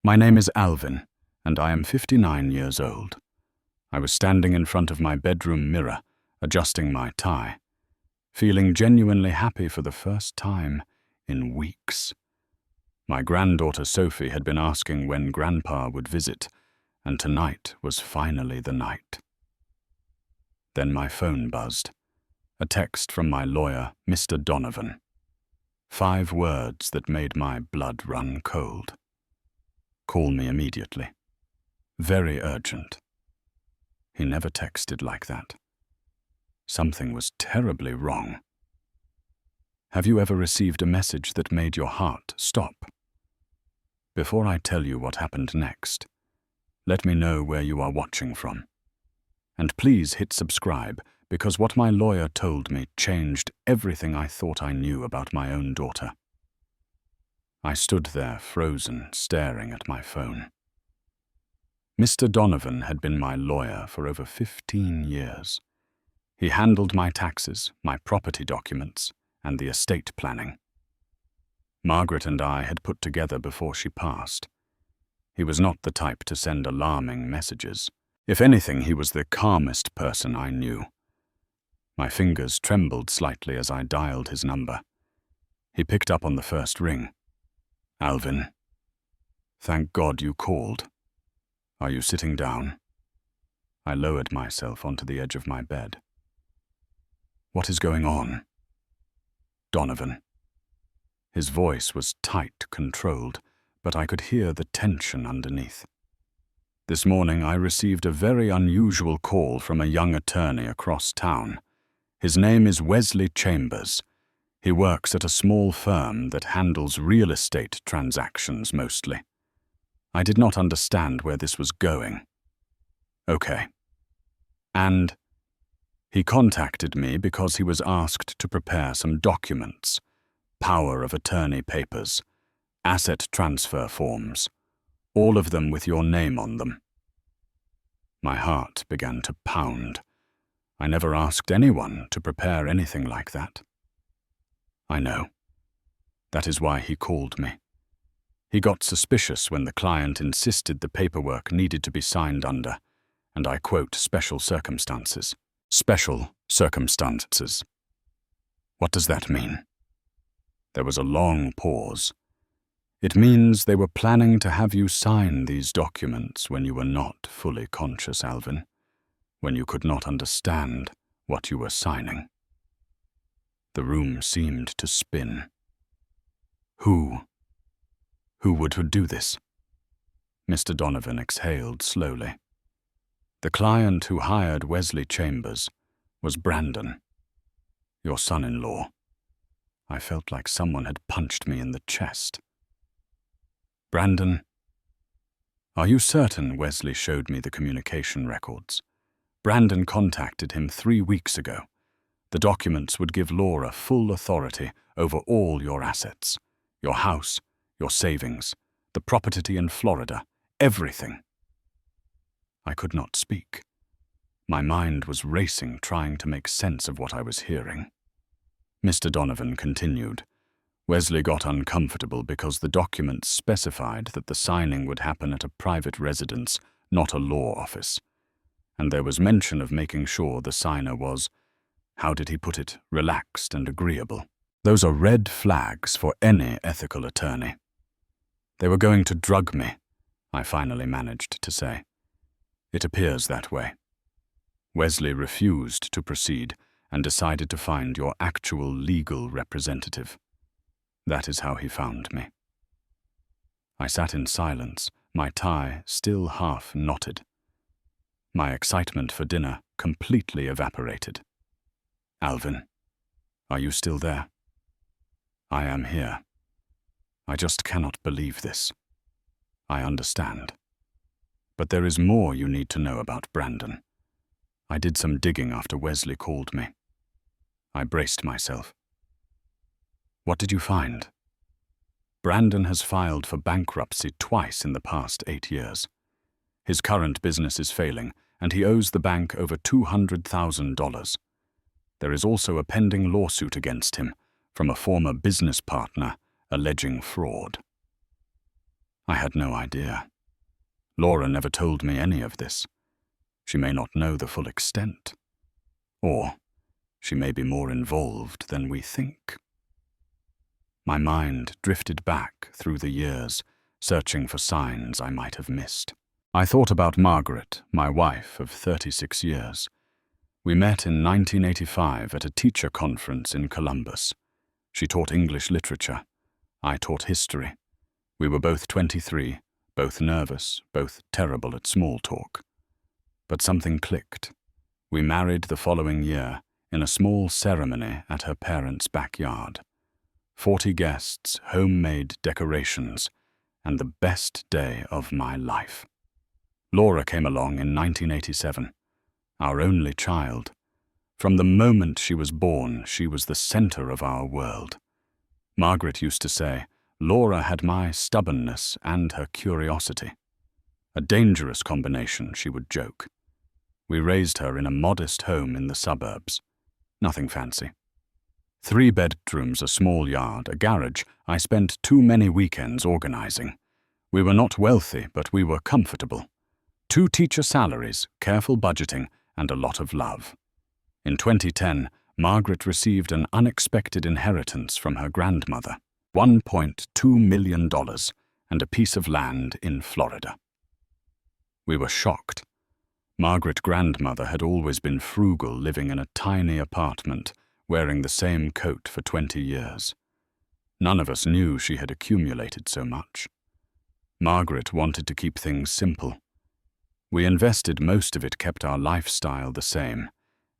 My name is Alvin, and I am 59 years old. I was standing in front of my bedroom mirror, adjusting my tie, feeling genuinely happy for the first time in weeks. My granddaughter Sophie had been asking when Grandpa would visit, and tonight was finally the night. Then my phone buzzed. A text from my lawyer, Mr. Donovan. 5 words that made my blood run cold. Call me immediately. Very urgent. He never texted like that. Something was terribly wrong. Have you ever received a message that made your heart stop? Before I tell you what happened next, let me know where you are watching from. And please hit subscribe, because what my lawyer told me changed everything I thought I knew about my own daughter. I stood there frozen, staring at my phone. Mr. Donovan had been my lawyer for over 15 years. He handled my taxes, my property documents, and the estate planning. Margaret and I had put together before she passed. He was not the type to send alarming messages. If anything, he was the calmest person I knew. My fingers trembled slightly as I dialed his number. He picked up on the first ring. Alvin, thank God you called. Are you sitting down? I lowered myself onto the edge of my bed. What is going on? Donovan. His voice was tight, controlled, but I could hear the tension underneath. This morning I received a very unusual call from a young attorney across town. His name is Wesley Chambers. He works at a small firm that handles real estate transactions mostly. I did not understand where this was going. Okay. And he contacted me because he was asked to prepare some documents, power of attorney papers, asset transfer forms, all of them with your name on them. My heart began to pound. I never asked anyone to prepare anything like that. I know. That is why he called me. He got suspicious when the client insisted the paperwork needed to be signed under, and I quote, special circumstances. Special circumstances. What does that mean? There was a long pause. It means they were planning to have you sign these documents when you were not fully conscious, Alvin, when you could not understand what you were signing. The room seemed to spin. Who would do this? Mr. Donovan exhaled slowly. The client who hired Wesley Chambers was Brandon, your son-in-law. I felt like someone had punched me in the chest. Brandon, are you certain Wesley showed me the communication records? Brandon contacted him 3 weeks ago. The documents would give Laura full authority over all your assets, your house, your savings, the property in Florida, everything. I could not speak. My mind was racing, trying to make sense of what I was hearing. Mr. Donovan continued. Wesley got uncomfortable because the documents specified that the signing would happen at a private residence, not a law office. And there was mention of making sure the signer was, how did he put it, relaxed and agreeable. Those are red flags for any ethical attorney. They were going to drug me, I finally managed to say. It appears that way. Wesley refused to proceed and decided to find your actual legal representative. That is how he found me. I sat in silence, my tie still half knotted. My excitement for dinner completely evaporated. Alvin, are you still there? I am here. I just cannot believe this. I understand. But there is more you need to know about Brandon. I did some digging after Wesley called me. I braced myself. What did you find? Brandon has filed for bankruptcy twice in the past 8 years. His current business is failing, and he owes the bank over $200,000. There is also a pending lawsuit against him from a former business partner alleging fraud. I had no idea. Laura never told me any of this. She may not know the full extent. Or she may be more involved than we think. My mind drifted back through the years, searching for signs I might have missed. I thought about Margaret, my wife of 36 years. We met in 1985 at a teacher conference in Columbus. She taught English literature. I taught history. We were both 23, both nervous, both terrible at small talk. But something clicked. We married the following year in a small ceremony at her parents' backyard. 40 guests, homemade decorations, and the best day of my life. Laura came along in 1987, our only child. From the moment she was born, she was the center of our world. Margaret used to say, Laura had my stubbornness and her curiosity. A dangerous combination, she would joke. We raised her in a modest home in the suburbs. Nothing fancy. 3 bedrooms, a small yard, a garage. I spent too many weekends organizing. We were not wealthy, but we were comfortable. 2 teacher salaries, careful budgeting, and a lot of love. In 2010, Margaret received an unexpected inheritance from her grandmother, $1.2 million, and a piece of land in Florida. We were shocked. Margaret's grandmother had always been frugal, living in a tiny apartment, wearing the same coat for 20 years. None of us knew she had accumulated so much. Margaret wanted to keep things simple. We invested most of it, kept our lifestyle the same,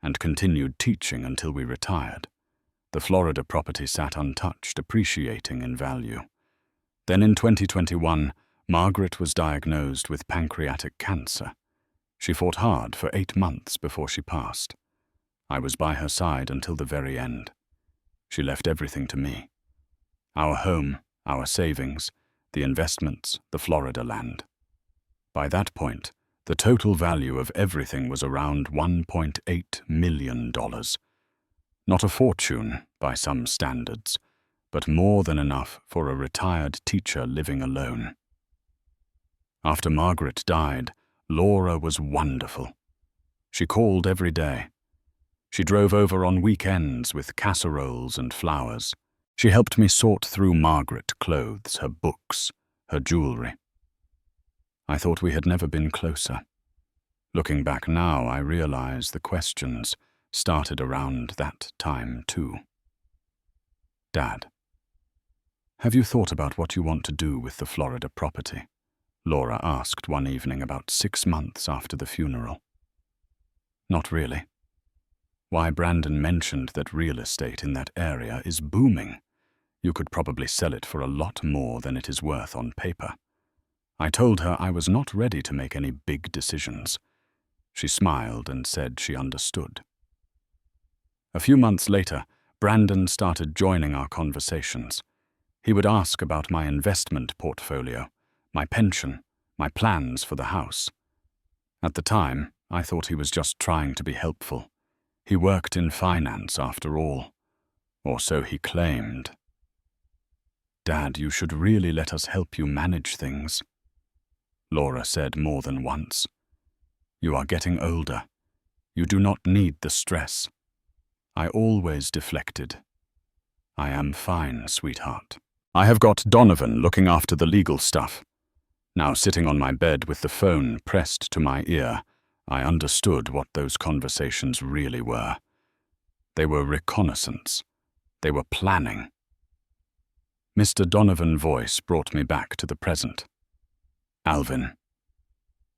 and continued teaching until we retired. The Florida property sat untouched, appreciating in value. Then in 2021, Margaret was diagnosed with pancreatic cancer. She fought hard for 8 months before she passed. I was by her side until the very end. She left everything to me. Our home, our savings, the investments, the Florida land. By that point, the total value of everything was around $1.8 million. Not a fortune by some standards, but more than enough for a retired teacher living alone. After Margaret died, Laura was wonderful. She called every day. She drove over on weekends with casseroles and flowers. She helped me sort through Margaret's clothes, her books, her jewelry. I thought we had never been closer. Looking back now, I realize the questions started around that time too. Dad, have you thought about what you want to do with the Florida property? Laura asked one evening about 6 months after the funeral. Not really. Why, Brandon mentioned that real estate in that area is booming. You could probably sell it for a lot more than it is worth on paper. I told her I was not ready to make any big decisions. She smiled and said she understood. A few months later, Brandon started joining our conversations. He would ask about my investment portfolio, my pension, my plans for the house. At the time, I thought he was just trying to be helpful. He worked in finance after all, or so he claimed. Dad, you should really let us help you manage things, Laura said more than once. You are getting older. You do not need the stress. I always deflected. I am fine, sweetheart. I have got Donovan looking after the legal stuff. Now sitting on my bed with the phone pressed to my ear, I understood what those conversations really were. They were reconnaissance. They were planning. Mr. Donovan's voice brought me back to the present. Alvin,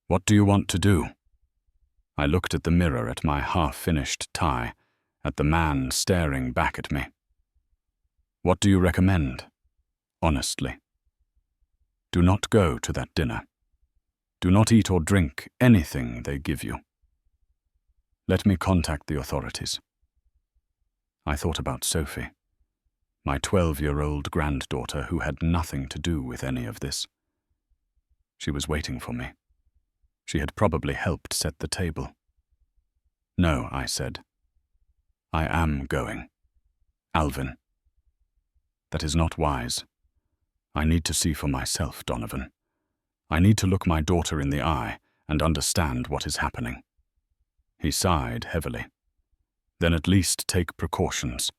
what do you want to do? I looked at the mirror, at my half-finished tie, at the man staring back at me. What do you recommend? Honestly. Do not go to that dinner. Do not eat or drink anything they give you. Let me contact the authorities. I thought about Sophie, my 12-year-old granddaughter who had nothing to do with any of this. She was waiting for me. She had probably helped set the table. No, I said. I am going. Alvin. That is not wise. I need to see for myself, Donovan. I need to look my daughter in the eye and understand what is happening." He sighed heavily. "Then at least take precautions.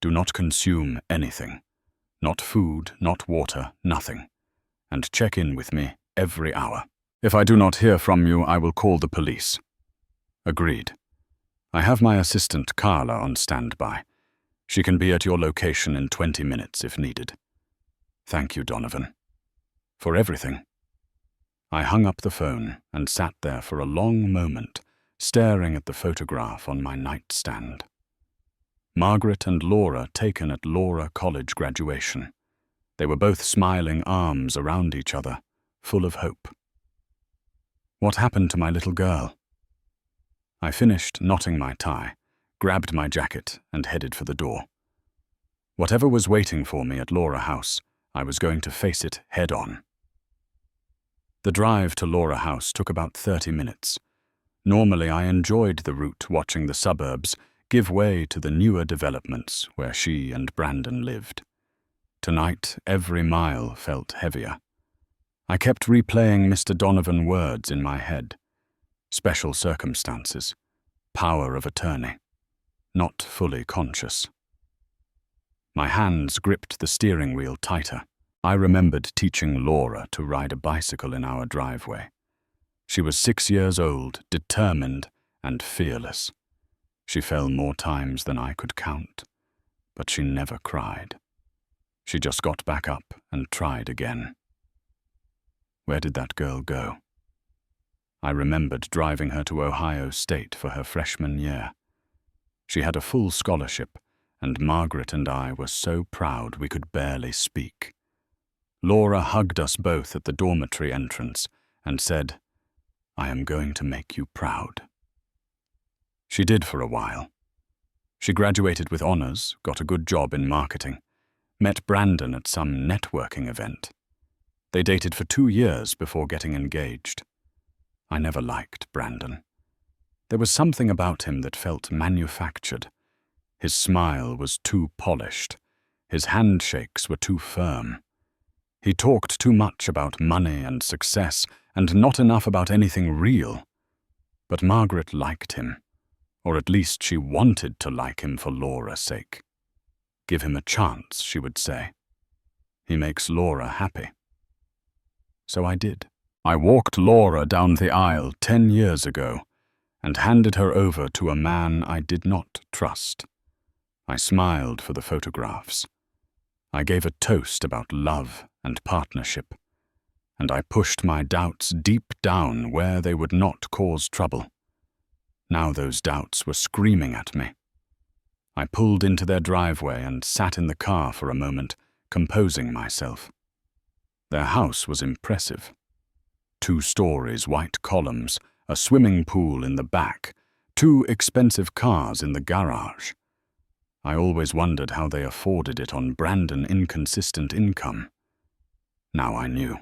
Do not consume anything. Not food, not water, nothing. And check in with me every hour. If I do not hear from you, I will call the police." "Agreed. I have my assistant Carla on standby. She can be at your location in 20 minutes if needed." "Thank you, Donovan. For everything." I hung up the phone and sat there for a long moment, staring at the photograph on my nightstand. Margaret and Laura taken at Laura College graduation. They were both smiling arms around each other, full of hope. What happened to my little girl? I finished knotting my tie, grabbed my jacket, and headed for the door. Whatever was waiting for me at Laura House, I was going to face it head on. The drive to Laura House took about 30 minutes. Normally, I enjoyed the route watching the suburbs give way to the newer developments where she and Brandon lived. Tonight, every mile felt heavier. I kept replaying Mr. Donovan words in my head. Special circumstances, power of attorney, not fully conscious. My hands gripped the steering wheel tighter. I remembered teaching Laura to ride a bicycle in our driveway. She was 6 years old, determined and fearless. She fell more times than I could count, but she never cried. She just got back up and tried again. Where did that girl go? I remembered driving her to Ohio State for her freshman year. She had a full scholarship, and Margaret and I were so proud we could barely speak. Laura hugged us both at the dormitory entrance and said, "I am going to make you proud." She did for a while. She graduated with honors, got a good job in marketing, met Brandon at some networking event. They dated for 2 years before getting engaged. I never liked Brandon. There was something about him that felt manufactured. His smile was too polished. His handshakes were too firm. He talked too much about money and success, and not enough about anything real. But Margaret liked him, or at least she wanted to like him for Laura's sake. Give him a chance, she would say. He makes Laura happy. So I did. I walked Laura down the aisle 10 years ago and handed her over to a man I did not trust. I smiled for the photographs. I gave a toast about love and partnership, and I pushed my doubts deep down where they would not cause trouble. Now those doubts were screaming at me. I pulled into their driveway and sat in the car for a moment, composing myself. Their house was impressive. 2 stories, white columns, a swimming pool in the back, 2 expensive cars in the garage. I always wondered how they afforded it on Brandon's inconsistent income. Now I knew.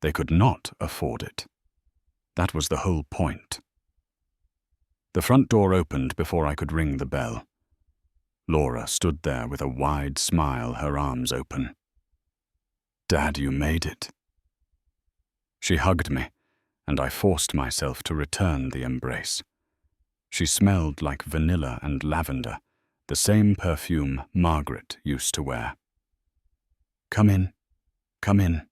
They could not afford it. That was the whole point. The front door opened before I could ring the bell. Laura stood there with a wide smile, her arms open. "Dad, you made it." She hugged me, and I forced myself to return the embrace. She smelled like vanilla and lavender, the same perfume Margaret used to wear. "Come in, come in.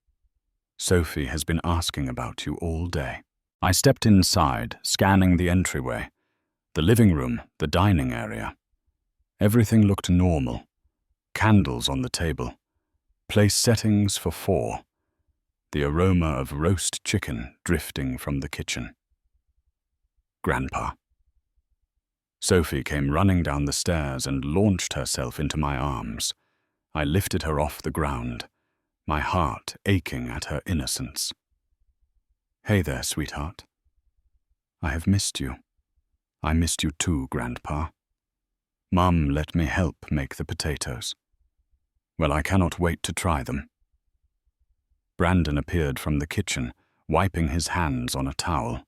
Sophie has been asking about you all day." I stepped inside, scanning the entryway, the living room, the dining area. Everything looked normal. Candles on the table. Place settings for 4. The aroma of roast chicken drifting from the kitchen. Grandpa. Sophie came running down the stairs and launched herself into my arms. I lifted her off the ground, my heart aching at her innocence. "Hey there, sweetheart. I have missed you. I missed you too, Grandpa. Mum let me help make the potatoes. Well, I cannot wait to try them." Brandon appeared from the kitchen, wiping his hands on a towel.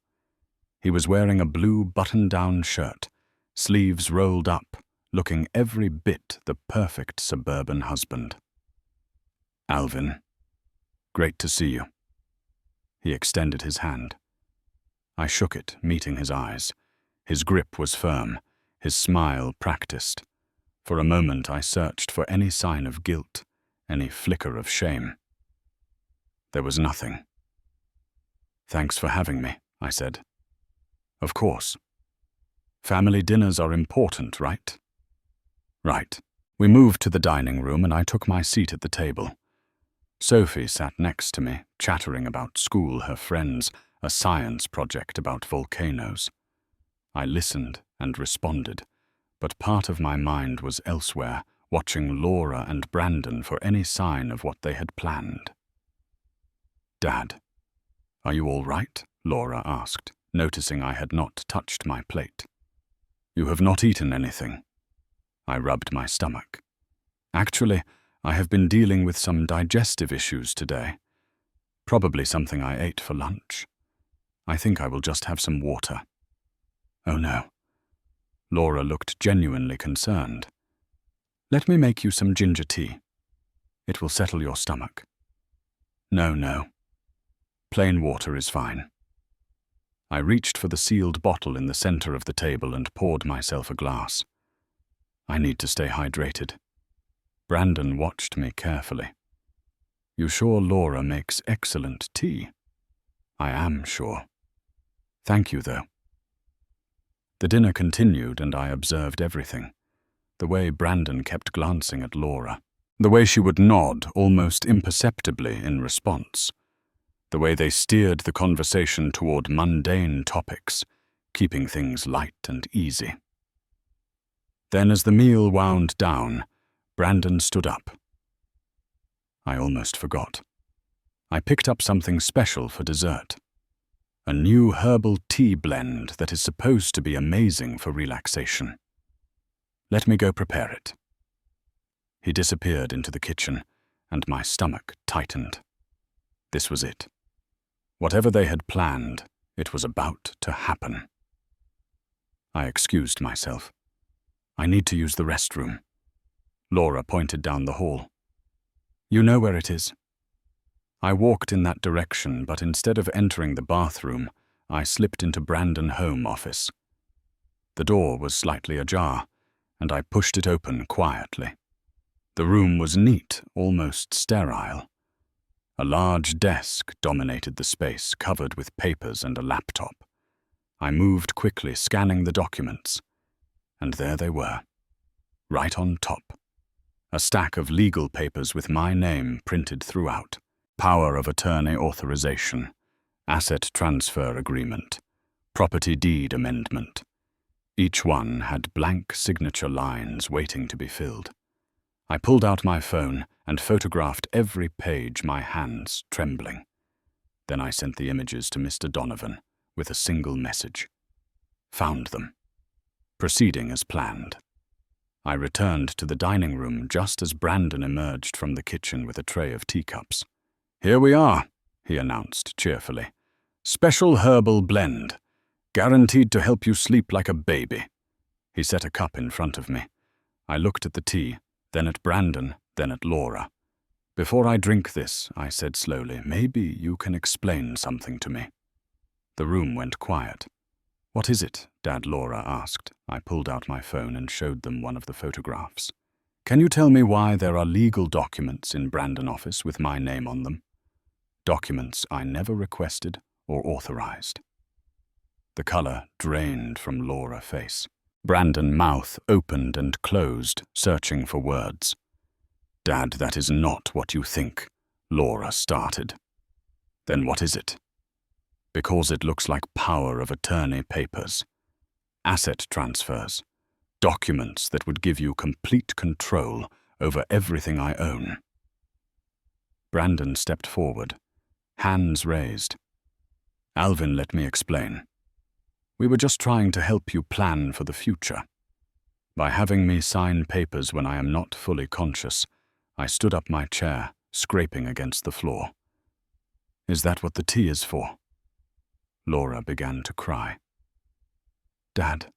He was wearing a blue button-down shirt, sleeves rolled up, looking every bit the perfect suburban husband. "Alvin, great to see you." He extended his hand. I shook it, meeting his eyes. His grip was firm, his smile practiced. For a moment I searched for any sign of guilt, any flicker of shame. There was nothing. "Thanks for having me," I said. "Of course. Family dinners are important, right?" "Right." We moved to the dining room and I took my seat at the table. Sophie sat next to me, chattering about school, her friends, a science project about volcanoes. I listened and responded, but part of my mind was elsewhere, watching Laura and Brandon for any sign of what they had planned. "Dad, are you all right?" Laura asked, noticing I had not touched my plate. "You have not eaten anything." I rubbed my stomach. "Actually, I have been dealing with some digestive issues today. Probably something I ate for lunch. I think I will just have some water." "Oh no." Laura looked genuinely concerned. "Let me make you some ginger tea. It will settle your stomach." No. Plain water is fine." I reached for the sealed bottle in the center of the table and poured myself a glass. I need to stay hydrated. Brandon watched me carefully. "You sure Laura makes excellent tea?" "I am sure. Thank you, though." The dinner continued and I observed everything. The way Brandon kept glancing at Laura. The way she would nod almost imperceptibly in response. The way they steered the conversation toward mundane topics, keeping things light and easy. Then as the meal wound down, Brandon stood up. I almost forgot. I picked up something special for dessert. A new herbal tea blend that is supposed to be amazing for relaxation. "Let me go prepare it." He disappeared into the kitchen, and my stomach tightened. This was it. Whatever they had planned, it was about to happen. I excused myself. "I need to use the restroom." Laura pointed down the hall. "You know where it is." I walked in that direction, but instead of entering the bathroom, I slipped into Brandon's home office. The door was slightly ajar, and I pushed it open quietly. The room was neat, almost sterile. A large desk dominated the space, covered with papers and a laptop. I moved quickly, scanning the documents. And there they were, right on top. A stack of legal papers with my name printed throughout. Power of attorney authorization, asset transfer agreement, property deed amendment. Each one had blank signature lines waiting to be filled. I pulled out my phone and photographed every page, my hands trembling. Then I sent the images to Mr. Donovan with a single message. Found them. Proceeding as planned. I returned to the dining room just as Brandon emerged from the kitchen with a tray of teacups. "Here we are," he announced cheerfully. "Special herbal blend. Guaranteed to help you sleep like a baby." He set a cup in front of me. I looked at the tea, then at Brandon, then at Laura. "Before I drink this," I said slowly, "maybe you can explain something to me." The room went quiet. "What is it?" Dad Laura asked. I pulled out my phone and showed them one of the photographs. "Can you tell me why there are legal documents in Brandon office with my name on them? Documents I never requested or authorized." The color drained from Laura's face. Brandon's mouth opened and closed, searching for words. "Dad, that is not what you think," Laura started. "Then what is it?" "Because it looks like power of attorney papers. Asset transfers. Documents that would give you complete control over everything I own." Brandon stepped forward, hands raised. "Alvin, let me explain. We were just trying to help you plan for the future. By having me sign papers when I am not fully conscious, I stood up my chair, scraping against the floor. Is that what the tea is for?" Laura began to cry. "Dad,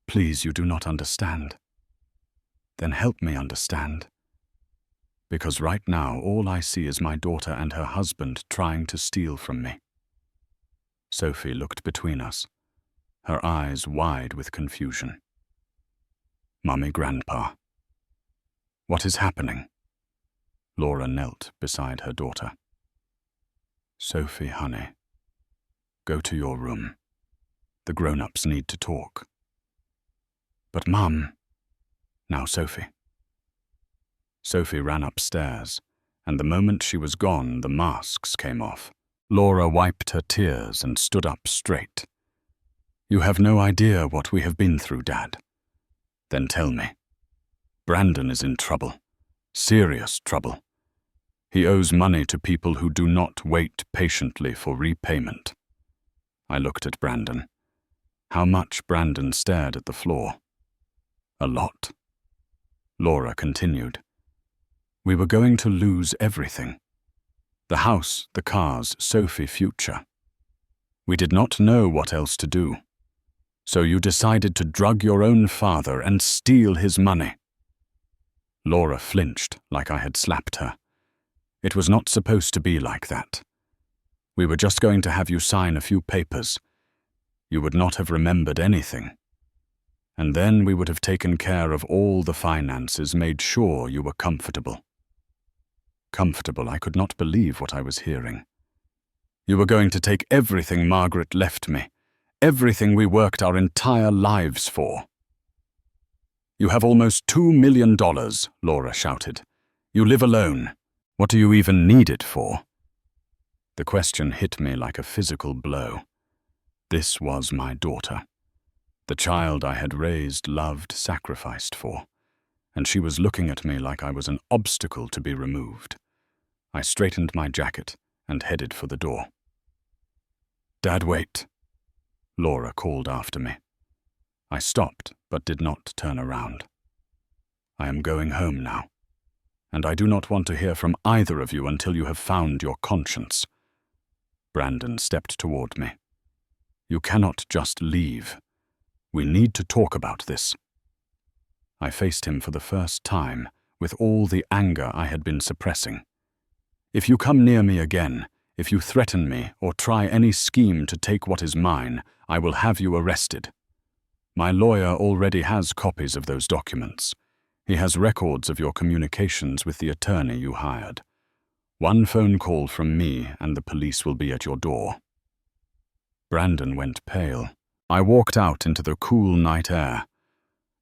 please, you do not understand." "Then help me understand." because right now all I see is my daughter and her husband trying to steal from me. Sophie looked between us, her eyes wide with confusion. Mummy, Grandpa. What is happening? Laura knelt beside her daughter. Sophie, honey, go to your room. The grown-ups need to talk. But Mum. Now, Sophie. Sophie ran upstairs, and the moment she was gone, the masks came off. Laura wiped her tears and stood up straight. You have no idea what we have been through, Dad. Then tell me. Brandon is in trouble. Serious trouble. He owes money to people who do not wait patiently for repayment. I looked at Brandon. How much? Brandon stared at the floor. A lot. Laura continued. We were going to lose everything. The house, the cars, Sophie, future. We did not know what else to do. So you decided to drug your own father and steal his money. Laura flinched like I had slapped her. It was not supposed to be like that. We were just going to have you sign a few papers. You would not have remembered anything. And then we would have taken care of all the finances, made sure you were comfortable. Comfortable, I could not believe what I was hearing. You were going to take everything Margaret left me, everything we worked our entire lives for. You have almost $2 million, Laura shouted. You live alone. What do you even need it for? The question hit me like a physical blow. This was my daughter. The child I had raised, loved, sacrificed for. And she was looking at me like I was an obstacle to be removed. I straightened my jacket and headed for the door. Dad, wait. Laura called after me. I stopped, but did not turn around. I am going home now, and I do not want to hear from either of you until you have found your conscience. Brandon stepped toward me. You cannot just leave. We need to talk about this. I faced him for the first time with all the anger I had been suppressing. If you come near me again, if you threaten me or try any scheme to take what is mine, I will have you arrested. My lawyer already has copies of those documents. He has records of your communications with the attorney you hired. One phone call from me and the police will be at your door. Brandon went pale. I walked out into the cool night air.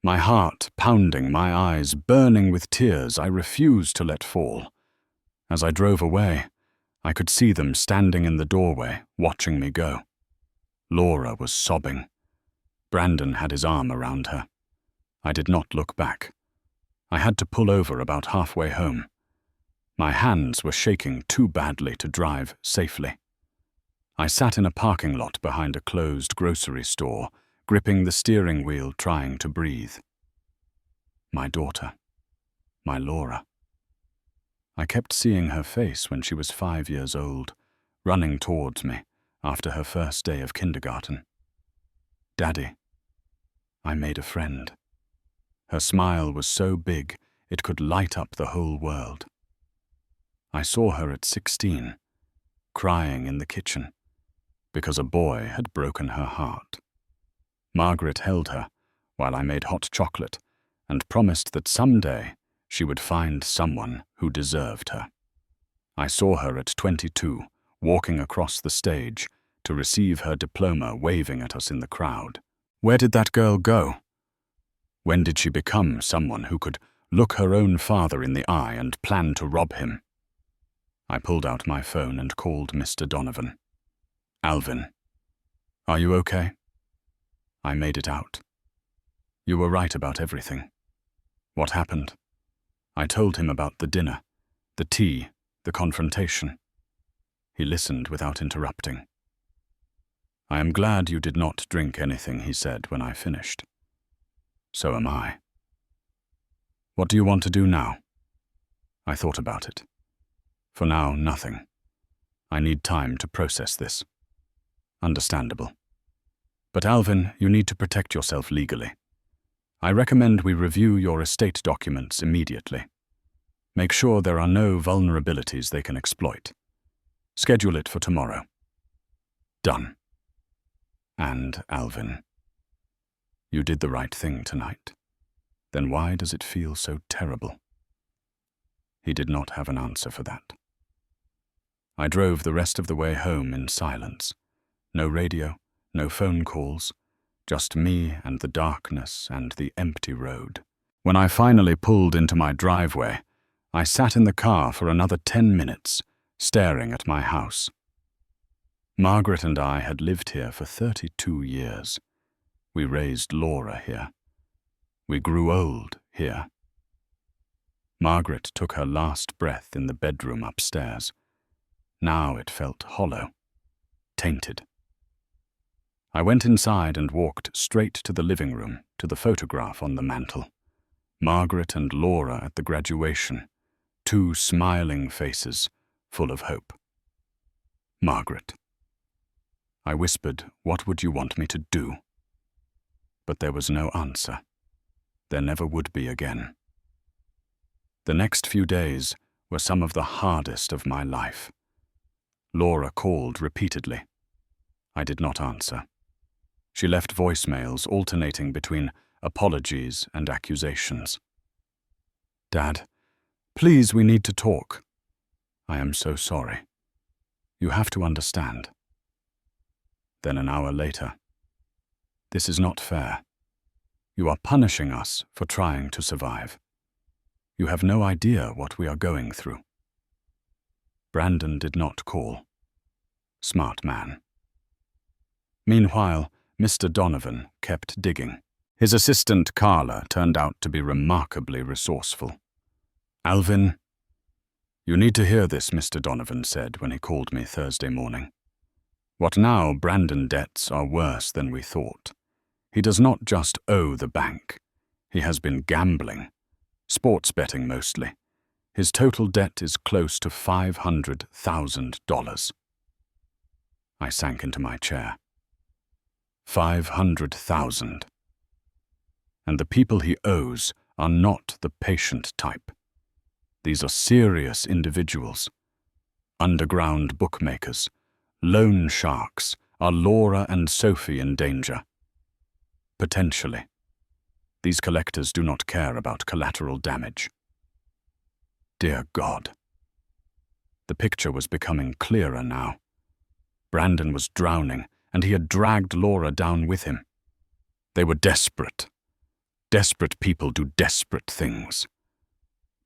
My heart pounding, my eyes burning with tears I refused to let fall. As I drove away, I could see them standing in the doorway, watching me go. Laura was sobbing. Brandon had his arm around her. I did not look back. I had to pull over about halfway home. My hands were shaking too badly to drive safely. I sat in a parking lot behind a closed grocery store, gripping the steering wheel, trying to breathe. My daughter. My Laura. I kept seeing her face when she was 5 years old, running towards me after her first day of kindergarten. Daddy. I made a friend. Her smile was so big it could light up the whole world. I saw her at 16, crying in the kitchen, because a boy had broken her heart. Margaret held her while I made hot chocolate and promised that someday she would find someone who deserved her. I saw her at 22, walking across the stage to receive her diploma, waving at us in the crowd. Where did that girl go? When did she become someone who could look her own father in the eye and plan to rob him? I pulled out my phone and called Mr. Donovan. Alvin, are you okay? I made it out. You were right about everything. What happened? I told him about the dinner, the tea, the confrontation. He listened without interrupting. I am glad you did not drink anything, he said when I finished. So am I. What do you want to do now? I thought about it. For now, nothing. I need time to process this. Understandable. But Alvin, you need to protect yourself legally. I recommend we review your estate documents immediately. Make sure there are no vulnerabilities they can exploit. Schedule it for tomorrow. Done. And, Alvin, you did the right thing tonight. Then why does it feel so terrible? He did not have an answer for that. I drove the rest of the way home in silence. No radio, no phone calls, just me and the darkness and the empty road. When I finally pulled into my driveway, I sat in the car for another 10 minutes, staring at my house. Margaret and I had lived here for 32 years. We raised Laura here. We grew old here. Margaret took her last breath in the bedroom upstairs. Now it felt hollow, tainted. I went inside and walked straight to the living room, to the photograph on the mantel. Margaret and Laura at the graduation, two smiling faces, full of hope. Margaret. I whispered, "What would you want me to do?" But there was no answer. There never would be again. The next few days were some of the hardest of my life. Laura called repeatedly. I did not answer. She left voicemails alternating between apologies and accusations. "Dad, please, we need to talk. I am so sorry. You have to understand." Then an hour later, "This is not fair. You are punishing us for trying to survive. You have no idea what we are going through." Brandon did not call. Smart man. Meanwhile, Mr. Donovan kept digging. His assistant Carla turned out to be remarkably resourceful. "Alvin, you need to hear this," Mr. Donovan said when he called me Thursday morning. "What now Brandon debts are worse than we thought. He does not just owe the bank. He has been gambling. Sports betting mostly. His total debt is close to $500,000. I sank into my chair. 500,000. And the people he owes are not the patient type. These are serious individuals. Underground bookmakers, loan sharks. Are Laura and Sophie in danger? Potentially. These collectors do not care about collateral damage. Dear God. The picture was becoming clearer now. Brandon was drowning, and he had dragged Laura down with him. They were desperate. Desperate people do desperate things.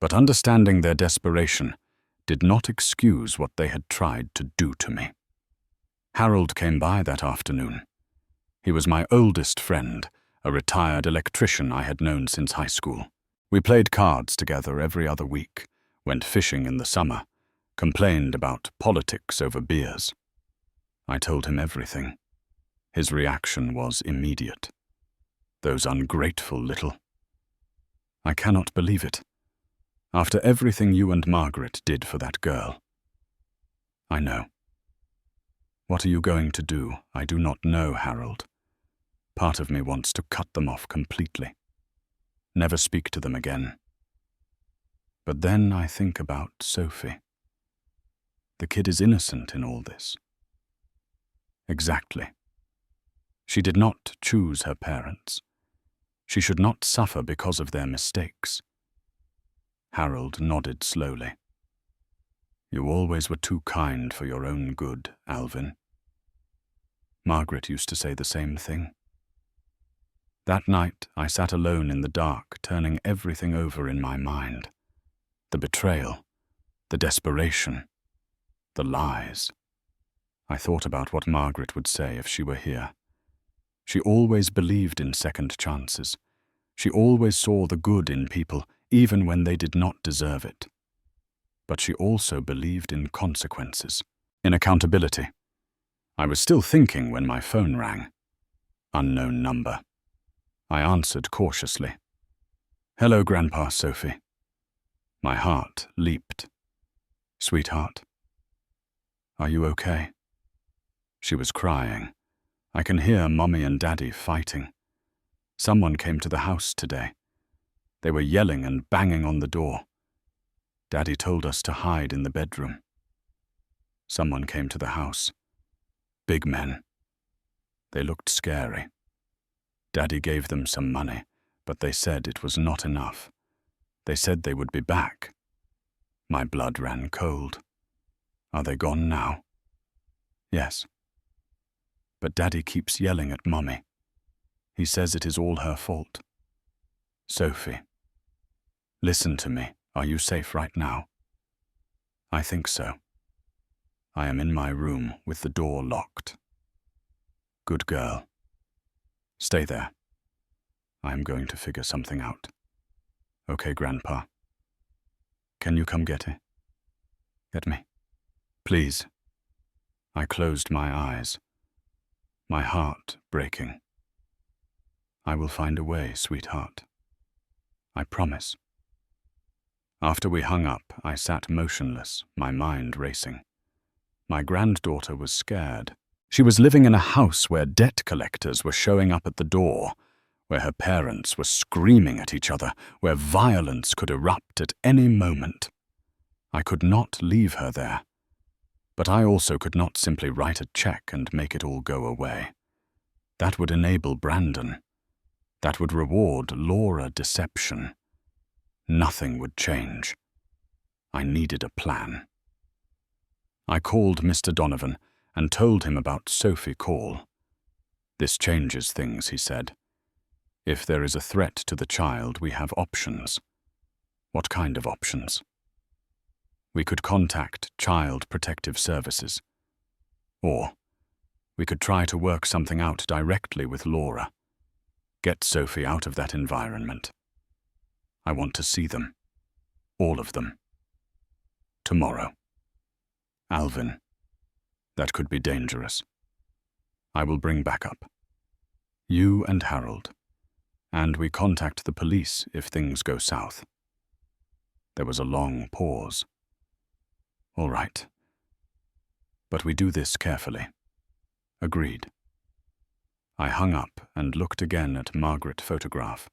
But understanding their desperation did not excuse what they had tried to do to me. Harold came by that afternoon. He was my oldest friend, a retired electrician I had known since high school. We played cards together every other week, went fishing in the summer, complained about politics over beers. I told him everything. His reaction was immediate. Those ungrateful little. I cannot believe it. After everything you and Margaret did for that girl. I know. What are you going to do? I do not know, Harold. Part of me wants to cut them off completely. Never speak to them again. But then I think about Sophie. The kid is innocent in all this. Exactly. She did not choose her parents. She should not suffer because of their mistakes. Harold nodded slowly. You always were too kind for your own good, Alvin. Margaret used to say the same thing. That night, I sat alone in the dark, turning everything over in my mind. The betrayal, the desperation, the lies. I thought about what Margaret would say if she were here. She always believed in second chances. She always saw the good in people, even when they did not deserve it. But she also believed in consequences, in accountability. I was still thinking when my phone rang. Unknown number. I answered cautiously. Hello, Grandpa, Sophie. My heart leaped. Sweetheart, are you okay? She was crying. I can hear Mommy and Daddy fighting. Someone came to the house today. They were yelling and banging on the door. Daddy told us to hide in the bedroom. Someone came to the house. Big men. They looked scary. Daddy gave them some money, but they said it was not enough. They said they would be back. My blood ran cold. Are they gone now? Yes. But Daddy keeps yelling at Mummy. He says it is all her fault. Sophie, listen to me. Are you safe right now? I think so. I am in my room with the door locked. Good girl. Stay there. I am going to figure something out. Okay, Grandpa. Can you come get it? Get me? Please. I closed my eyes. My heart breaking. I will find a way, sweetheart. I promise. After we hung up, I sat motionless, my mind racing. My granddaughter was scared. She was living in a house where debt collectors were showing up at the door, where her parents were screaming at each other, where violence could erupt at any moment. I could not leave her there. But I also could not simply write a check and make it all go away. That would enable Brandon. That would reward Laura deception. Nothing would change. I needed a plan. I called Mr. Donovan and told him about Sophie Call. This changes things, he said. If there is a threat to the child, we have options. What kind of options? We could contact Child Protective Services. Or we could try to work something out directly with Laura. Get Sophie out of that environment. I want to see them. All of them. Tomorrow. Alvin. That could be dangerous. I will bring backup. You and Harold. And we contact the police if things go south. There was a long pause. All right. But we do this carefully. Agreed. I hung up and looked again at Margaret's photograph.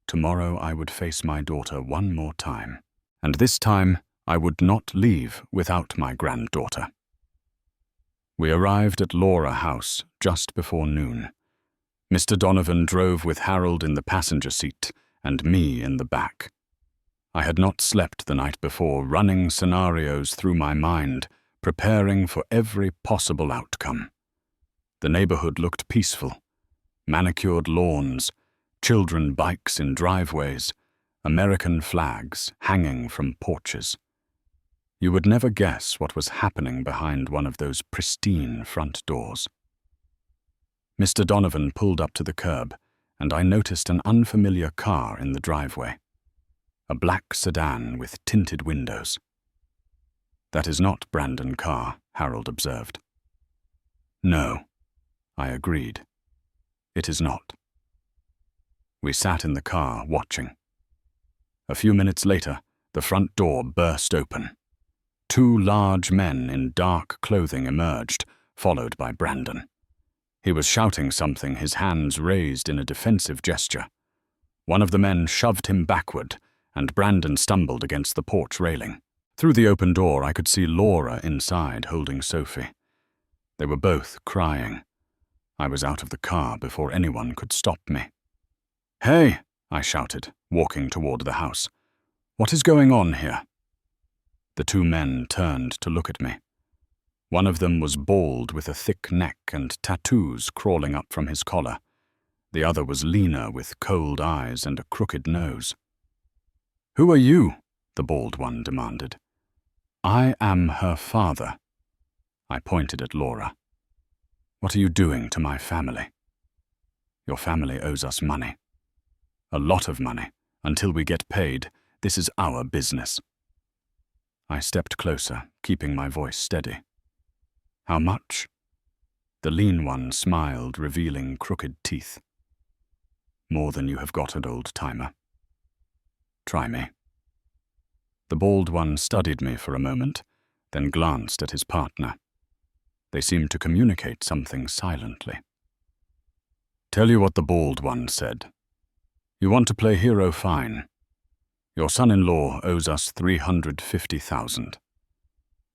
Tomorrow I would face my daughter one more time, and this time I would not leave without my granddaughter. We arrived at Laura House just before noon. Mr. Donovan drove with Harold in the passenger seat and me in the back. I had not slept the night before, running scenarios through my mind, preparing for every possible outcome. The neighborhood looked peaceful. Manicured lawns, children bikes in driveways, American flags hanging from porches. You would never guess what was happening behind one of those pristine front doors. Mr. Donovan pulled up to the curb, and I noticed an unfamiliar car in the driveway. A black sedan with tinted windows. That is not Brandon Carr, Harold observed. No, I agreed. It is not. We sat in the car, watching. A few minutes later, the front door burst open. Two large men in dark clothing emerged, followed by Brandon. He was shouting something, his hands raised in a defensive gesture. One of the men shoved him backward, and Brandon stumbled against the porch railing. Through the open door, I could see Laura inside, holding Sophie. They were both crying. I was out of the car before anyone could stop me. "Hey!" I shouted, walking toward the house. "What is going on here?" The two men turned to look at me. One of them was bald with a thick neck and tattoos crawling up from his collar. The other was leaner with cold eyes and a crooked nose. "Who are you?" the bald one demanded. "I am her father." I pointed at Laura. "What are you doing to my family?" "Your family owes us money. A lot of money. Until we get paid, this is our business." I stepped closer, keeping my voice steady. "How much?" The lean one smiled, revealing crooked teeth. "More than you have got, an old-timer. Try me." The bald one studied me for a moment, then glanced at his partner. They seemed to communicate something silently. "Tell you what the bald one said. You want to play hero, fine. Your son-in-law owes us $350,000.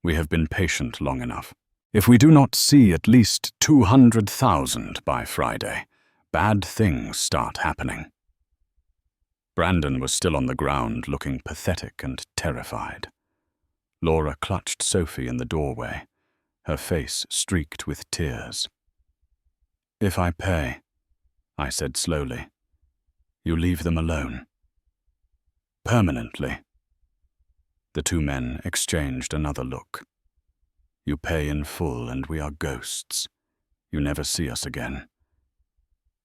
We have been patient long enough. If we do not see at least $200,000 by Friday, bad things start happening." Brandon was still on the ground, looking pathetic and terrified. Laura clutched Sophie in the doorway, her face streaked with tears. "If I pay," I said slowly, "you leave them alone. Permanently." The two men exchanged another look. "You pay in full and we are ghosts. You never see us again.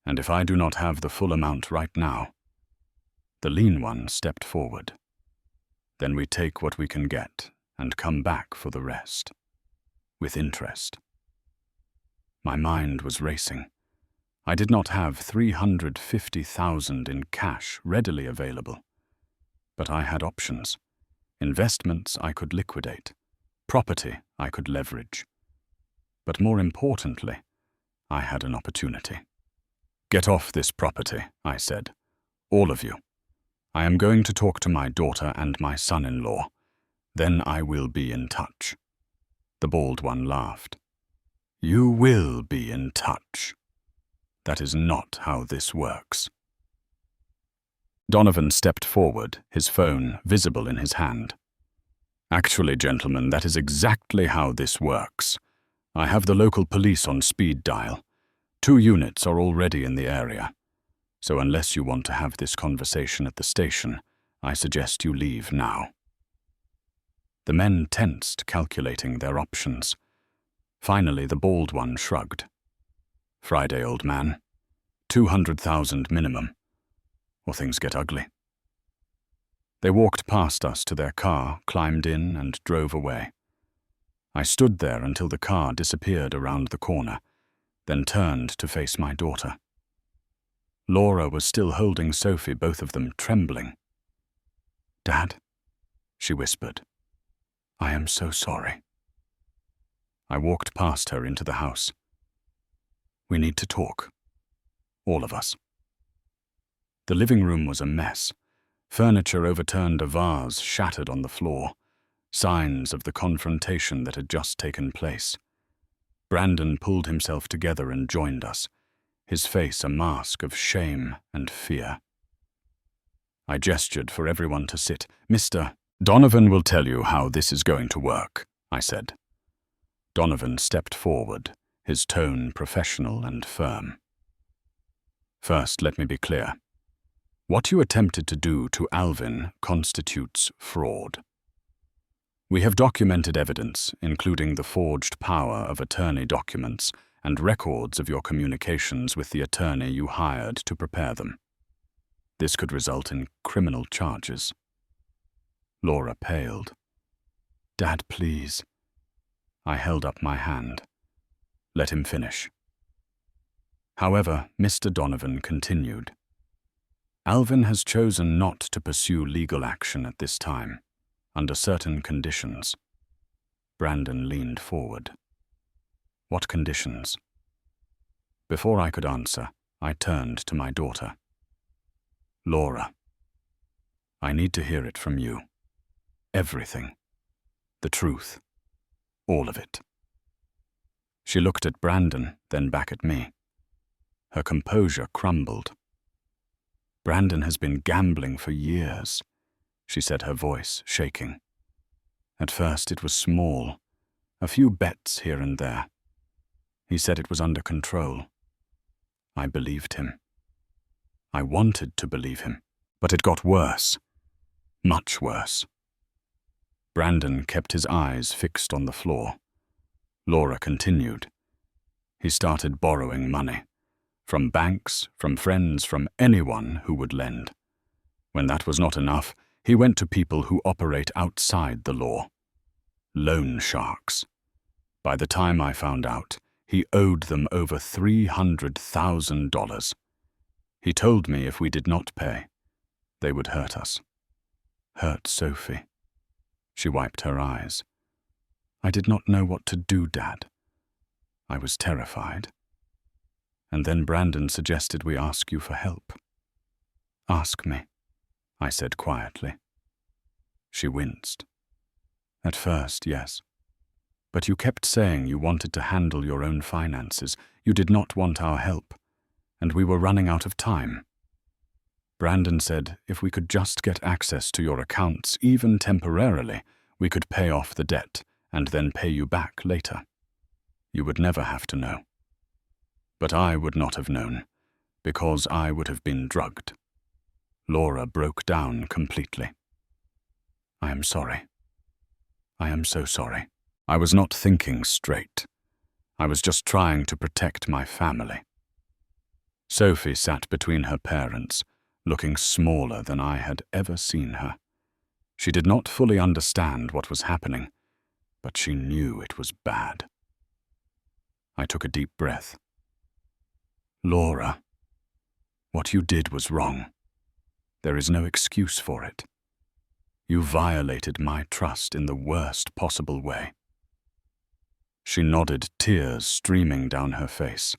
And if I do not have the full amount right now—" The lean one stepped forward. "Then we take what we can get and come back for the rest. With interest." My mind was racing. I did not have $350,000 in cash readily available. But I had options. Investments I could liquidate. Property I could leverage. But more importantly, I had an opportunity. "Get off this property," I said. "All of you. I am going to talk to my daughter and my son-in-law. Then I will be in touch." The bald one laughed. "You will be in touch. That is not how this works." Donovan stepped forward, his phone visible in his hand. "Actually, gentlemen, that is exactly how this works. I have the local police on speed dial. 2 units are already in the area. So unless you want to have this conversation at the station, I suggest you leave now." The men tensed, calculating their options. Finally, the bald one shrugged. "Friday, old man. 200,000 minimum, or things get ugly." They walked past us to their car, climbed in, and drove away. I stood there until the car disappeared around the corner, then turned to face my daughter. Laura was still holding Sophie, both of them trembling. "Dad," she whispered, "I am so sorry." I walked past her into the house. "We need to talk. All of us." The living room was a mess. Furniture overturned, a vase shattered on the floor. Signs of the confrontation that had just taken place. Brandon pulled himself together and joined us, his face a mask of shame and fear. I gestured for everyone to sit. "Mr. Donovan will tell you how this is going to work," I said. Donovan stepped forward, his tone professional and firm. "First, let me be clear. What you attempted to do to Alvin constitutes fraud. We have documented evidence, including the forged power of attorney documents and records of your communications with the attorney you hired to prepare them. This could result in criminal charges." Laura paled. "Dad, please." I held up my hand. Let him finish. However, Mr. Donovan continued. "Alvin has chosen not to pursue legal action at this time, under certain conditions." Brandon leaned forward. "What conditions?" Before I could answer, I turned to my daughter. "Laura, I need to hear it from you. Everything. The truth. All of it." She looked at Brandon, then back at me. Her composure crumbled. "Brandon has been gambling for years," she said, her voice shaking. "At first it was small, a few bets here and there. He said it was under control. I believed him. I wanted to believe him, but it got worse. Much worse." Brandon kept his eyes fixed on the floor. Laura continued. "He started borrowing money. From banks, from friends, from anyone who would lend. When that was not enough, he went to people who operate outside the law. Loan sharks. By the time I found out, he owed them over $300,000. He told me if we did not pay, they would hurt us. Hurt Sophie." She wiped her eyes. "I did not know what to do, Dad. I was terrified. And then Brandon suggested we ask you for help." "Ask me," I said quietly. She winced. At first, yes. But you kept saying you wanted to handle your own finances. You did not want our help. And we were running out of time. Brandon said if we could just get access to your accounts, even temporarily, we could pay off the debt and then pay you back later. You would never have to know. But I would not have known, because I would have been drugged. Laura broke down completely. I am sorry. I am so sorry. I was not thinking straight. I was just trying to protect my family. Sophie sat between her parents, looking smaller than I had ever seen her. She did not fully understand what was happening, but she knew it was bad. I took a deep breath. Laura, what you did was wrong. There is no excuse for it. You violated my trust in the worst possible way. She nodded, tears streaming down her face.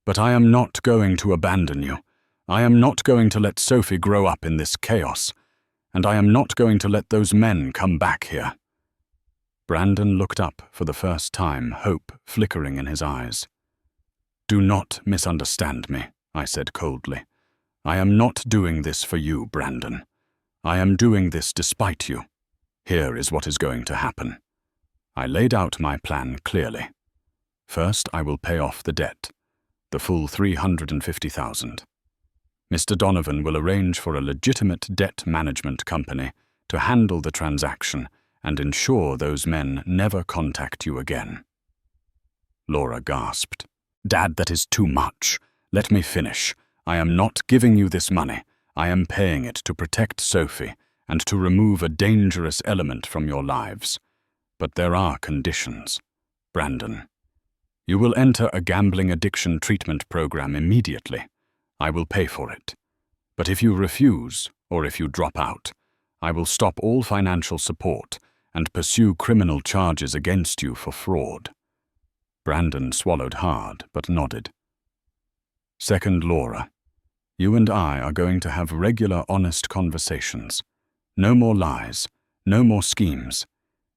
But I am not going to abandon you. I am not going to let Sophie grow up in this chaos. And I am not going to let those men come back here. Brandon looked up for the first time, hope flickering in his eyes. Do not misunderstand me, I said coldly. I am not doing this for you, Brandon. I am doing this despite you. Here is what is going to happen. I laid out my plan clearly. First, I will pay off the debt, the full $350,000. Mr. Donovan will arrange for a legitimate debt management company to handle the transaction and ensure those men never contact you again. Laura gasped. Dad, that is too much. Let me finish. I am not giving you this money. I am paying it to protect Sophie and to remove a dangerous element from your lives. But there are conditions. Brandon, you will enter a gambling addiction treatment program immediately. I will pay for it. But if you refuse, or if you drop out, I will stop all financial support and pursue criminal charges against you for fraud. Brandon swallowed hard, but nodded. Second, Laura, you and I are going to have regular, honest conversations. No more lies, no more schemes.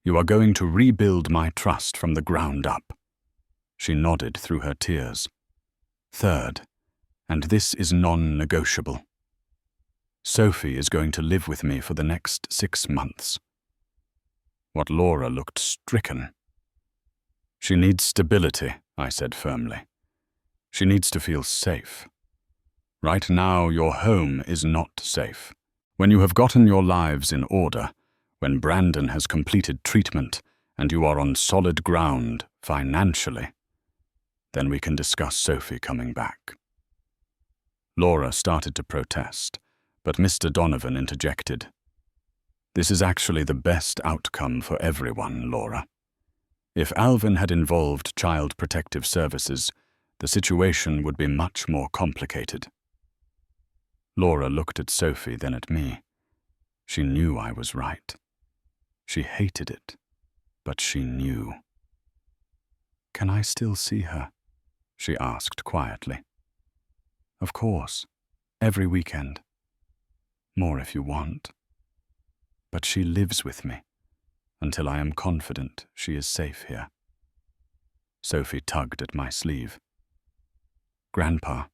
You are going to rebuild my trust from the ground up. She nodded through her tears. Third, and this is non-negotiable. Sophie is going to live with me for the next 6 months. What Laura looked stricken. She needs stability, I said firmly. She needs to feel safe. Right now, your home is not safe. When you have gotten your lives in order, when Brandon has completed treatment and you are on solid ground financially, then we can discuss Sophie coming back. Laura started to protest, but Mr. Donovan interjected. This is actually the best outcome for everyone, Laura. If Alvin had involved Child Protective Services, the situation would be much more complicated. Laura looked at Sophie, then at me. She knew I was right. She hated it, but she knew. Can I still see her? She asked quietly. Of course, every weekend. More if you want. But she lives with me, until I am confident she is safe here. Sophie tugged at my sleeve. Grandpa,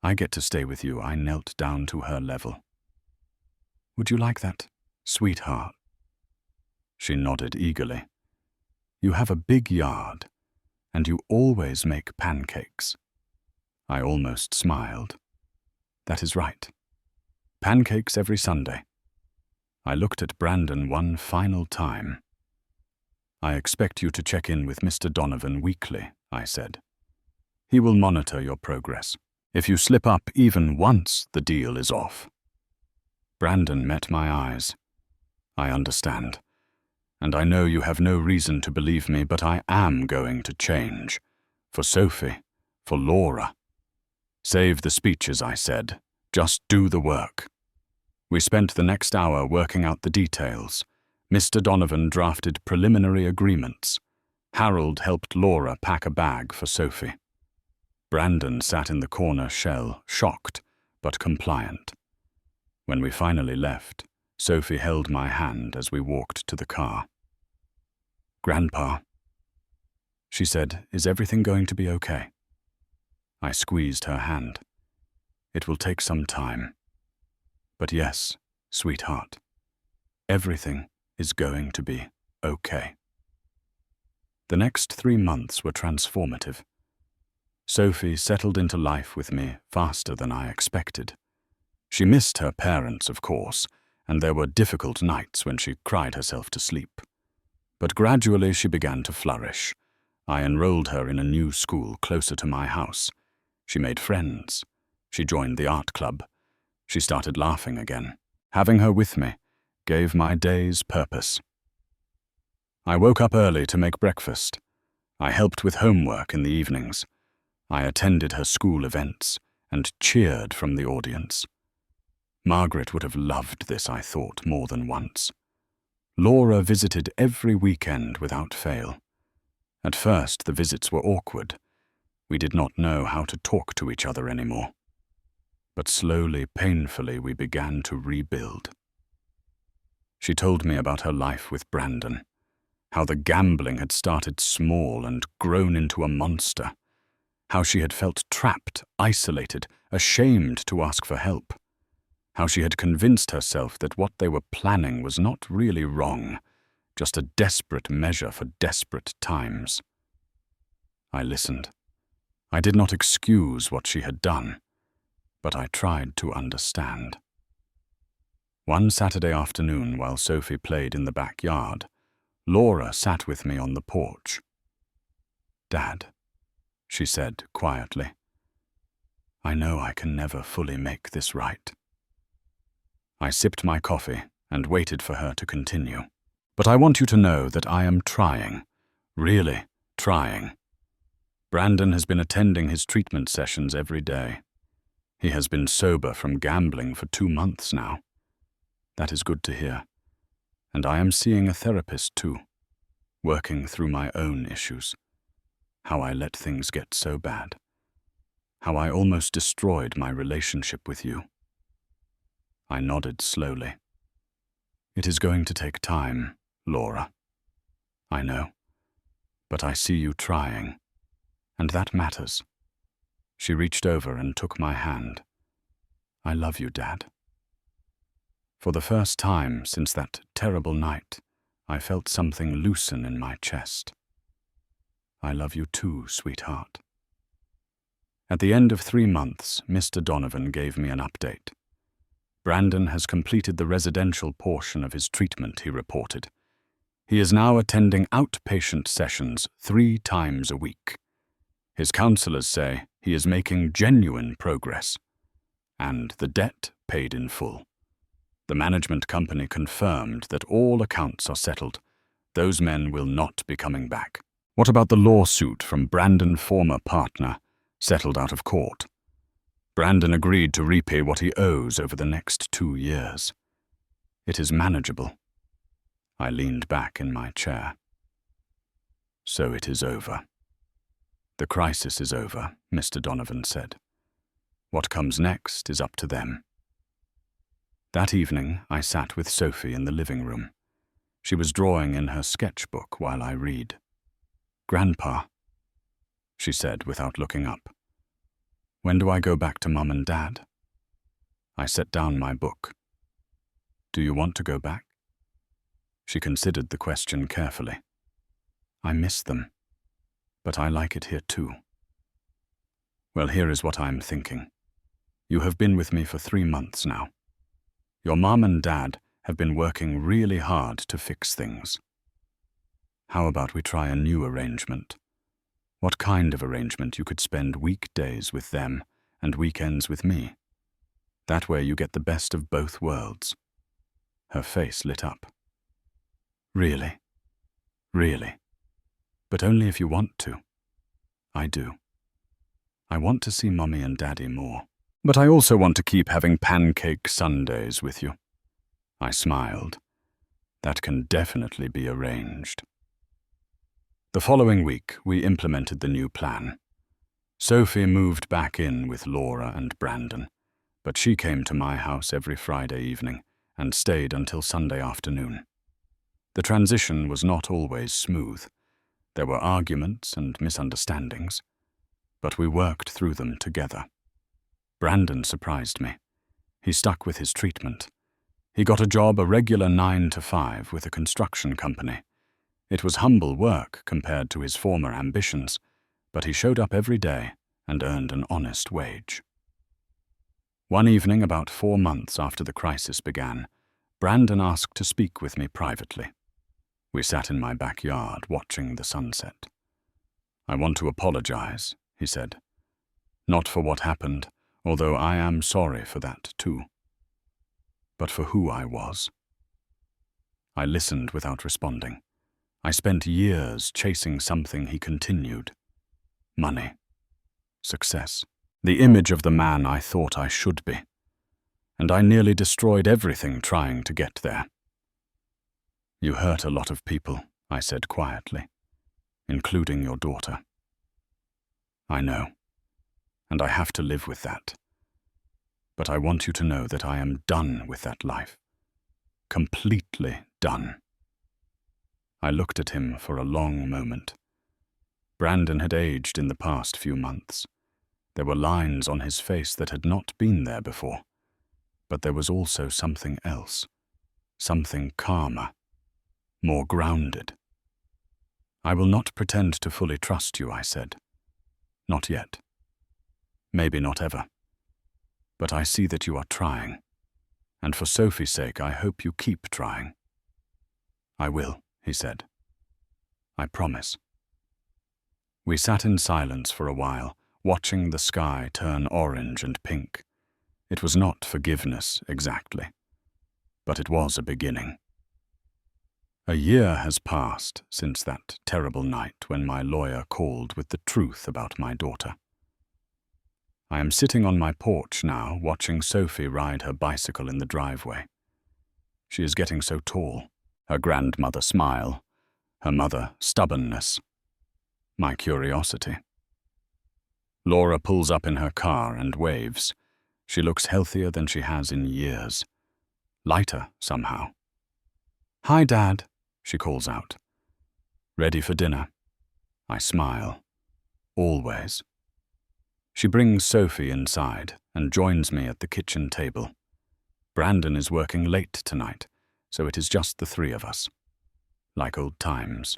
I get to stay with you. I knelt down to her level. Would you like that, sweetheart? She nodded eagerly. You have a big yard, and you always make pancakes. I almost smiled. That is right. Pancakes every Sunday. I looked at Brandon one final time. I expect you to check in with Mr. Donovan weekly, I said. He will monitor your progress. If you slip up even once, the deal is off. Brandon met my eyes. I understand. And I know you have no reason to believe me, but I am going to change. For Sophie, for Laura. Save the speeches, I said. Just do the work. We spent the next hour working out the details. Mr. Donovan drafted preliminary agreements. Harold helped Laura pack a bag for Sophie. Brandon sat in the corner shell, shocked, but compliant. When we finally left, Sophie held my hand as we walked to the car. "Grandpa," she said, "is everything going to be okay?" I squeezed her hand. "It will take some time. But yes, sweetheart, everything is going to be okay." The next 3 months were transformative. Sophie settled into life with me faster than I expected. She missed her parents, of course, and there were difficult nights when she cried herself to sleep. But gradually she began to flourish. I enrolled her in a new school closer to my house. She made friends. She joined the art club. She started laughing again. Having her with me gave my days purpose. I woke up early to make breakfast. I helped with homework in the evenings. I attended her school events and cheered from the audience. Margaret would have loved this, I thought, more than once. Laura visited every weekend without fail. At first, the visits were awkward. We did not know how to talk to each other anymore. But slowly, painfully, we began to rebuild. She told me about her life with Brandon, how the gambling had started small and grown into a monster, how she had felt trapped, isolated, ashamed to ask for help, how she had convinced herself that what they were planning was not really wrong, just a desperate measure for desperate times. I listened. I did not excuse what she had done, but I tried to understand. One Saturday afternoon, while Sophie played in the backyard, Laura sat with me on the porch. "Dad," she said quietly, "I know I can never fully make this right." I sipped my coffee and waited for her to continue. "But I want you to know that I am trying, really trying. Brandon has been attending his treatment sessions every day. He has been sober from gambling for 2 months now. That is good to hear. And I am seeing a therapist too, working through my own issues. How I let things get so bad. How I almost destroyed my relationship with you." I nodded slowly. "It is going to take time, Laura. I know. But I see you trying, and that matters." She reached over and took my hand. "I love you, Dad." For the first time since that terrible night, I felt something loosen in my chest. "I love you too, sweetheart." At the end of 3 months, Mr. Donovan gave me an update. "Brandon has completed the residential portion of his treatment," he reported. "He is now attending outpatient sessions 3 times a week. His counselors say he is making genuine progress. And the debt paid in full. The management company confirmed that all accounts are settled. Those men will not be coming back." "What about the lawsuit from Brandon's former partner, settled out of court?" "Brandon agreed to repay what he owes over the next 2 years. It is manageable." I leaned back in my chair. "So it is over." "The crisis is over," Mr. Donovan said. "What comes next is up to them." That evening, I sat with Sophie in the living room. She was drawing in her sketchbook while I read. "Grandpa," she said without looking up, "when do I go back to Mum and Dad?" I set down my book. "Do you want to go back?" She considered the question carefully. "I miss them, but I like it here too." "Well, here is what I'm thinking. You have been with me for 3 months now. Your mom and dad have been working really hard to fix things. How about we try a new arrangement? What kind of arrangement you could spend weekdays with them and weekends with me? That way you get the best of both worlds." Her face lit up. "Really? Really? But only if you want to." "I do. I want to see Mummy and Daddy more. But I also want to keep having pancake Sundays with you." I smiled. "That can definitely be arranged." The following week, we implemented the new plan. Sophie moved back in with Laura and Brandon, but she came to my house every Friday evening, and stayed until Sunday afternoon. The transition was not always smooth. There were arguments and misunderstandings, but we worked through them together. Brandon surprised me. He stuck with his treatment. He got a job, a regular 9 to 5, with a construction company. It was humble work compared to his former ambitions, but he showed up every day and earned an honest wage. One evening, about 4 months after the crisis began, Brandon asked to speak with me privately. We sat in my backyard watching the sunset. "I want to apologize," he said. "Not for what happened, although I am sorry for that too, but for who I was." I listened without responding. I spent years chasing something, he continued. Money. Success. The image of the man I thought I should be. And I nearly destroyed everything trying to get there. "You hurt a lot of people," I said quietly, "including your daughter." "I know, and I have to live with that. But I want you to know that I am done with that life. Completely done." I looked at him for a long moment. Brandon had aged in the past few months. There were lines on his face that had not been there before. But there was also something else, something calmer, more grounded. "I will not pretend to fully trust you," I said. "Not yet. Maybe not ever. But I see that you are trying, and for Sophie's sake I hope you keep trying." "I will," he said. "I promise." We sat in silence for a while, watching the sky turn orange and pink. It was not forgiveness exactly, but it was a beginning. A year has passed since that terrible night when my lawyer called with the truth about my daughter. I am sitting on my porch now, watching Sophie ride her bicycle in the driveway. She is getting so tall, her grandmother smile, her mother stubbornness, my curiosity. Laura pulls up in her car and waves. She looks healthier than she has in years. Lighter, somehow. "Hi, Dad," she calls out. "Ready for dinner?" I smile. Always. She brings Sophie inside and joins me at the kitchen table. Brandon is working late tonight, so it is just the three of us. Like old times.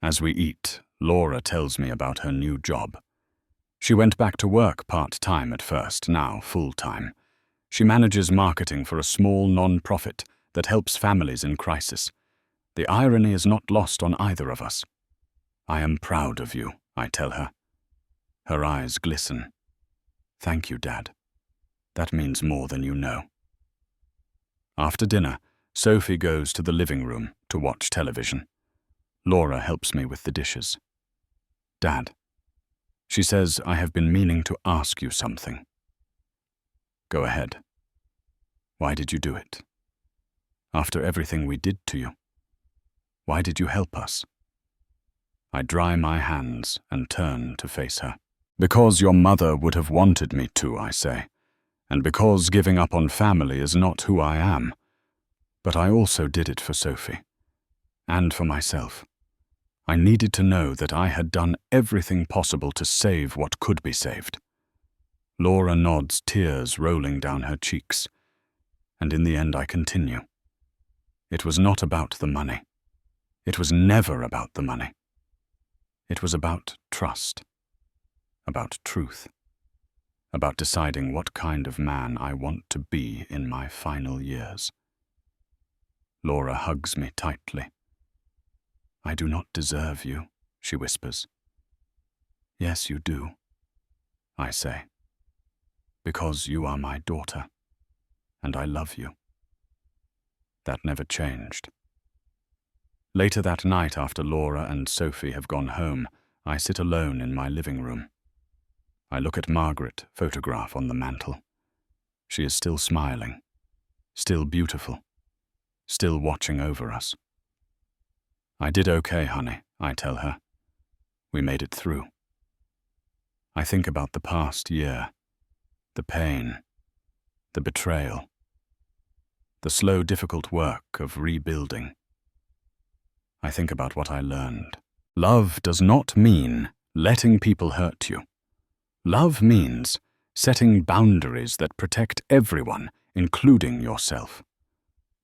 As we eat, Laura tells me about her new job. She went back to work part-time at first, now full-time. She manages marketing for a small non-profit that helps families in crisis. The irony is not lost on either of us. "I am proud of you," I tell her. Her eyes glisten. "Thank you, Dad. That means more than you know." After dinner, Sophie goes to the living room to watch television. Laura helps me with the dishes. "Dad," she says, "I have been meaning to ask you something." "Go ahead." "Why did you do it? After everything we did to you? Why did you help us?" I dry my hands and turn to face her. "Because your mother would have wanted me to," I say, "and because giving up on family is not who I am. But I also did it for Sophie. And for myself. I needed to know that I had done everything possible to save what could be saved." Laura nods, tears rolling down her cheeks. And in the end I continue. It was not about the money. It was never about the money. It was about trust. About truth. About deciding what kind of man I want to be in my final years. Laura hugs me tightly. "I do not deserve you," she whispers. "Yes, you do," I say. "Because you are my daughter, and I love you." That never changed. Later that night, after Laura and Sophie have gone home, I sit alone in my living room. I look at Margaret, photograph on the mantel. She is still smiling, still beautiful, still watching over us. "I did okay, honey," I tell her. "We made it through." I think about the past year, the pain, the betrayal, the slow, difficult work of rebuilding. I think about what I learned. Love does not mean letting people hurt you. Love means setting boundaries that protect everyone, including yourself.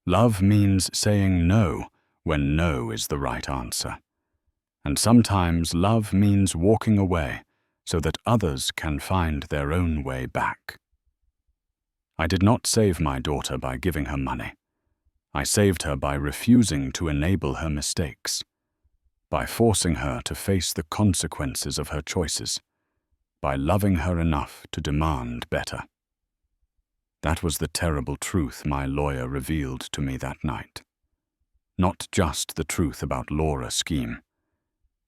Love means saying no when no is the right answer. And sometimes love means walking away so that others can find their own way back. I did not save my daughter by giving her money. I saved her by refusing to enable her mistakes, by forcing her to face the consequences of her choices, by loving her enough to demand better. That was the terrible truth my lawyer revealed to me that night. Not just the truth about Laura's scheme,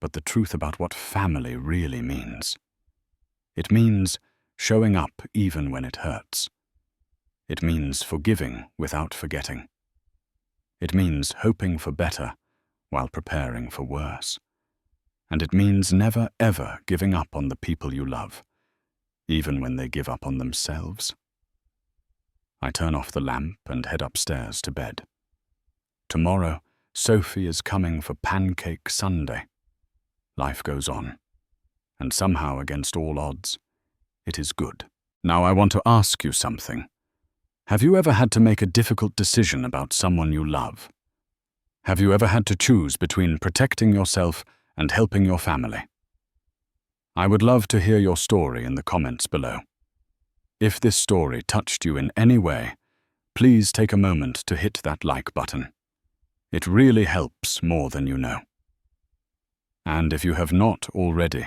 but the truth about what family really means. It means showing up even when it hurts. It means forgiving without forgetting. It means hoping for better while preparing for worse. And it means never ever giving up on the people you love, even when they give up on themselves. I turn off the lamp and head upstairs to bed. Tomorrow, Sophie is coming for Pancake Sunday. Life goes on, and somehow, against all odds, it is good. Now I want to ask you something. Have you ever had to make a difficult decision about someone you love? Have you ever had to choose between protecting yourself and helping your family? I would love to hear your story in the comments below. If this story touched you in any way, please take a moment to hit that like button. It really helps more than you know. And if you have not already,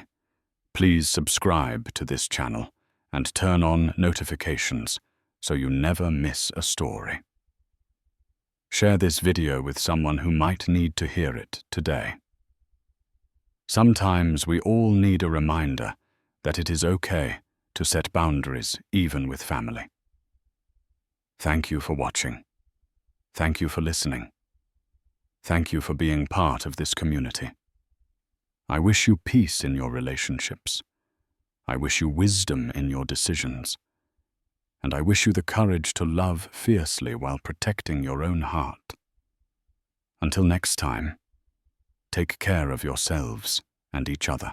please subscribe to this channel and turn on notifications so you never miss a story. Share this video with someone who might need to hear it today. Sometimes we all need a reminder that it is okay to set boundaries even with family. Thank you for watching. Thank you for listening. Thank you for being part of this community. I wish you peace in your relationships. I wish you wisdom in your decisions. And I wish you the courage to love fiercely while protecting your own heart. Until next time, take care of yourselves and each other.